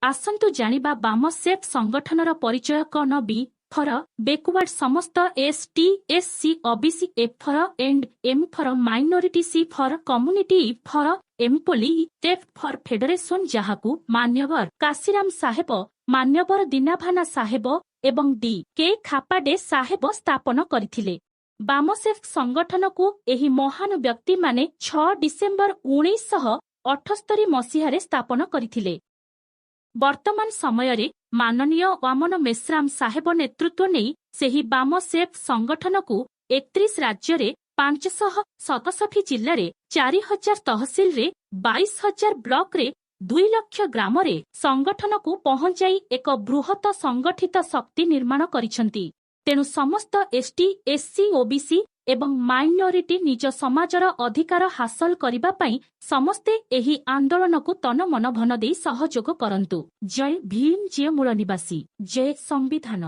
आसंतु जानिबा बामसेफ संगठनर परिचय कन बी फर बेकवर्ड समस्त S T S C OBC A for and M for minority C for community for employee F for federation जहाकू मान्यवर काशीराम साहेब मान्यवर दीनाभाना साहेब एवं डी के खापाडे साहेब स्थापन करथिले। बामसेफ संगठन को एही महान व्यक्ति माने 6 डिसेम्बर 1978 मसीहारे स्थापन करथिले। वर्तमान समयरे माननीय वामन मेश्राम साहेब नेतृत्व नहीं सेही बामसेफ संगठन को 31 राज्य रे 567 जिल्ला रे 4000 तहसील रे 22,000 ब्लॉक रे 2 लाख ग्राम रे संगठन को पहुंचाई एक बृहत संगठित शक्ति निर्माण करिसंती। तेणु समस्त एसटी एससी ओबीसी एवं माइनॉरिटी निज समाजर अधिकार हासिल करिबा पई समस्ते एही आंदोलन को तन मन धन दे सहयोग करंतु। जय भीम जय मूल निवासी जय संविधान।